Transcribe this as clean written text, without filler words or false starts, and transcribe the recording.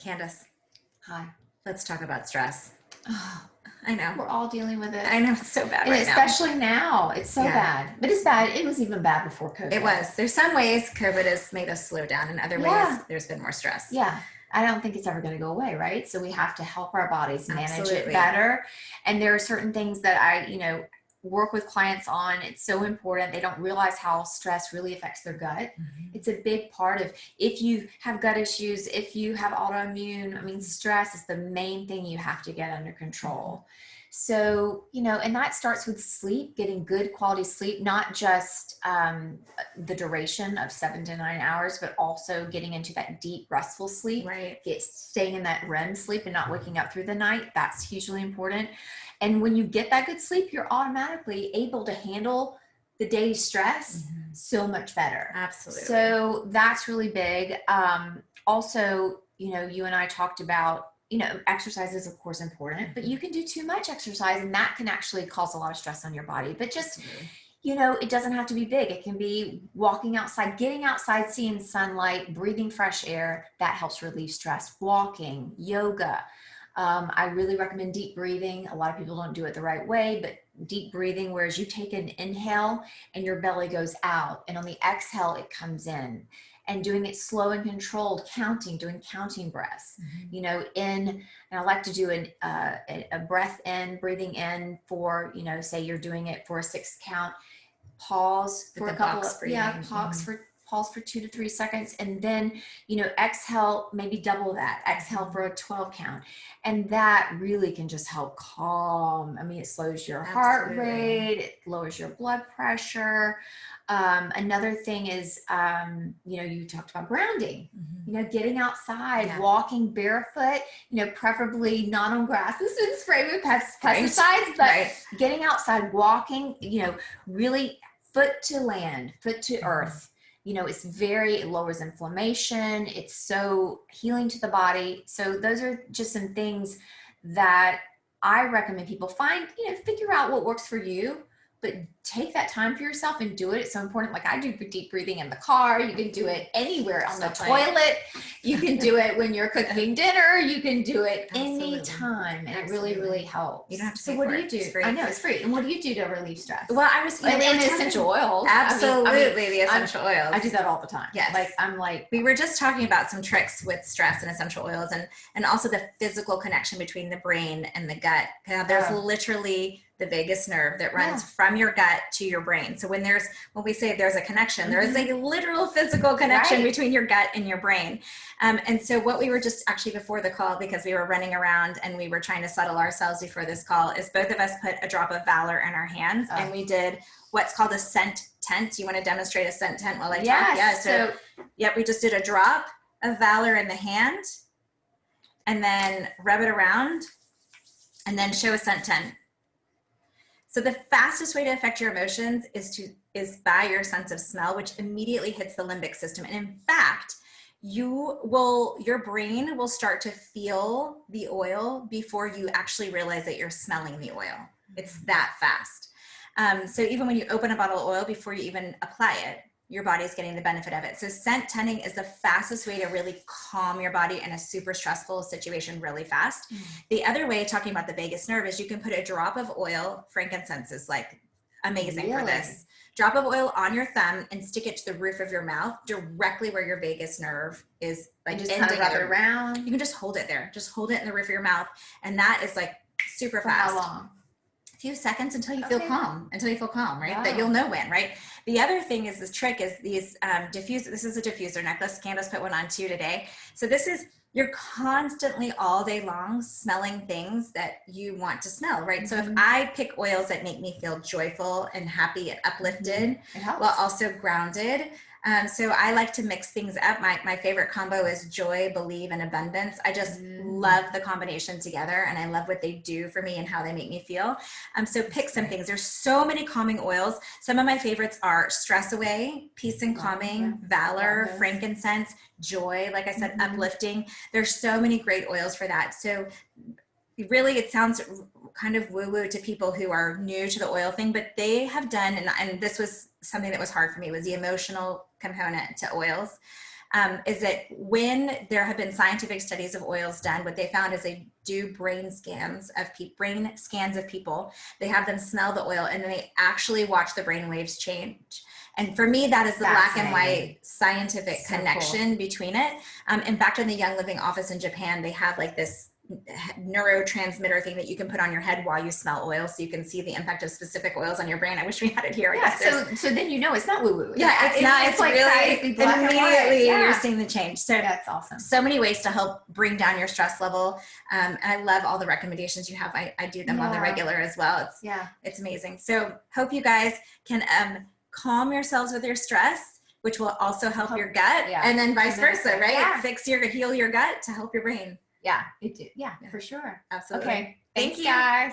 Candace, Hi. let's talk about stress. Oh, I know. we're all dealing with it. I know it's so bad And right now. especially now. It's so Yeah, bad. But it's bad. It was even bad before it COVID. was. There's some ways COVID has made us slow down, and other ways Yeah. there's been more stress. Yeah. I don't think it's ever going to go away, right? So we have to help our bodies manage it Absolutely. better. And there are certain things that I work with clients on. It's so important. They don't realize how stress really affects their gut. Mhm. It's a big part of if you have gut issues, if you have autoimmune, I mean, stress is the main thing you have to get under control. So, and that starts with sleep, getting good quality sleep, not just the duration of 7 to 9 hours, but also getting into that deep, restful sleep, Right. staying in that REM sleep and not waking up through the night. That's hugely important. And when you get that good sleep, you're automatically able to handle the day's stress so much better. Absolutely. So that's really big. Also, you and I talked about, exercise is of course important, but you can do too much exercise and that can actually cause a lot of stress on your body. But just, it doesn't have to be big. It can be walking outside, getting outside, seeing sunlight, breathing fresh air. That helps relieve stress. Walking, yoga. I really recommend deep breathing. A lot of people don't do it the right way, but deep breathing, whereas you take an inhale and your belly goes out, and on the exhale, it comes in. And doing it slow and controlled, doing counting breaths. And I like to do a breath in, breathing in for, say you're doing it for a 6 count, pause for a couple of, pause for 2 to 3 seconds, and then exhale, maybe double that, exhale for a 12 count, and that really can just help calm. I mean, it slows your heart rate, it lowers your blood pressure. Another thing is, you talked about grounding, getting outside, walking barefoot, preferably not on grass. This is sprayed with pesticides, but getting outside, walking, really foot to land, foot to earth. It lowers inflammation. It's so healing to the body. So those are just some things that I recommend people figure out what works for you, but take that time for yourself and do it. It's so important. Like I do deep breathing in the car. You can do it anywhere, on the toilet. You can do it when you're cooking dinner. You can do it anytime. And it really, really helps. You don't have to So pay what for do it. you do? It's free. I know it's free. And what do you do to relieve stress? Well, I was, and essential oils. Absolutely, the essential oils. I do that all the time. Yes. We were just talking about some tricks with stress and essential oils, and also the physical connection between the brain and the gut. There's literally the vagus nerve that runs from your gut to your brain. So when we say there's a connection, there is a literal physical connection between your gut and your brain. And so what we were just actually before the call, because we were running around and we were trying to settle ourselves before this call, is both of us put a drop of Valor in our hands and we did what's called a scent tent. You want to demonstrate a scent tent while I talk? Yeah. So we just did a drop of Valor in the hand and then rub it around and then show a scent tent. So the fastest way to affect your emotions is by your sense of smell, which immediately hits the limbic system. And in fact, your brain will start to feel the oil before you actually realize that you're smelling the oil. It's that fast. So even when you open a bottle of oil, before you even apply it, your body's getting the benefit of it. So scent tenting is the fastest way to really calm your body in a super stressful situation really fast. The other way, talking about the vagus nerve, is you can put a drop of oil. Frankincense is like amazing for this. Drop of oil on your thumb and stick it to the roof of your mouth, directly where your vagus nerve is. Like just kind of rub it around. You can just hold it there. Just hold it in the roof of your mouth, and that is like super fast. How long? A few seconds until you feel calm, right? That you'll know when, right? The other thing is, this trick is these diffusers. This is a diffuser necklace. Candace put one on too today. So you're constantly all day long smelling things that you want to smell, right? So if I pick oils that make me feel joyful and happy and uplifted, while also grounded, so I like to mix things up. My favorite combo is joy, believe, and abundance. I just love the combination together, and I love what they do for me and how they make me feel. So pick some things. There's so many calming oils. Some of my favorites are Stress Away, Peace and Calming, Valor, frankincense, joy, like I said, uplifting. There's so many great oils for that. So really, it sounds kind of woo-woo to people who are new to the oil thing, but they have done, and this was something that was hard for me, was the emotional component to oils. is that when there have been scientific studies of oils done, what they found is they do brain scans of people. They have them smell the oil, and then they actually watch the brain waves change. And for me, that is the black and white scientific connection between it. In fact, in the Young Living office in Japan, they have like this neurotransmitter thing that you can put on your head while you smell oil, so you can see the impact of specific oils on your brain. I wish we had it here. So then you know it's not woo-woo. Yeah, it's not. It's like really immediately you're seeing the change. So that's awesome. So many ways to help bring down your stress level. And I love all the recommendations you have. I do them on the regular as well. It's amazing. So hope you guys can calm yourselves with your stress, which will also help your gut, and then vice versa, right? Heal your gut to help your brain. Yeah, it did. Yeah, for sure. Absolutely. Okay. Thanks, you guys.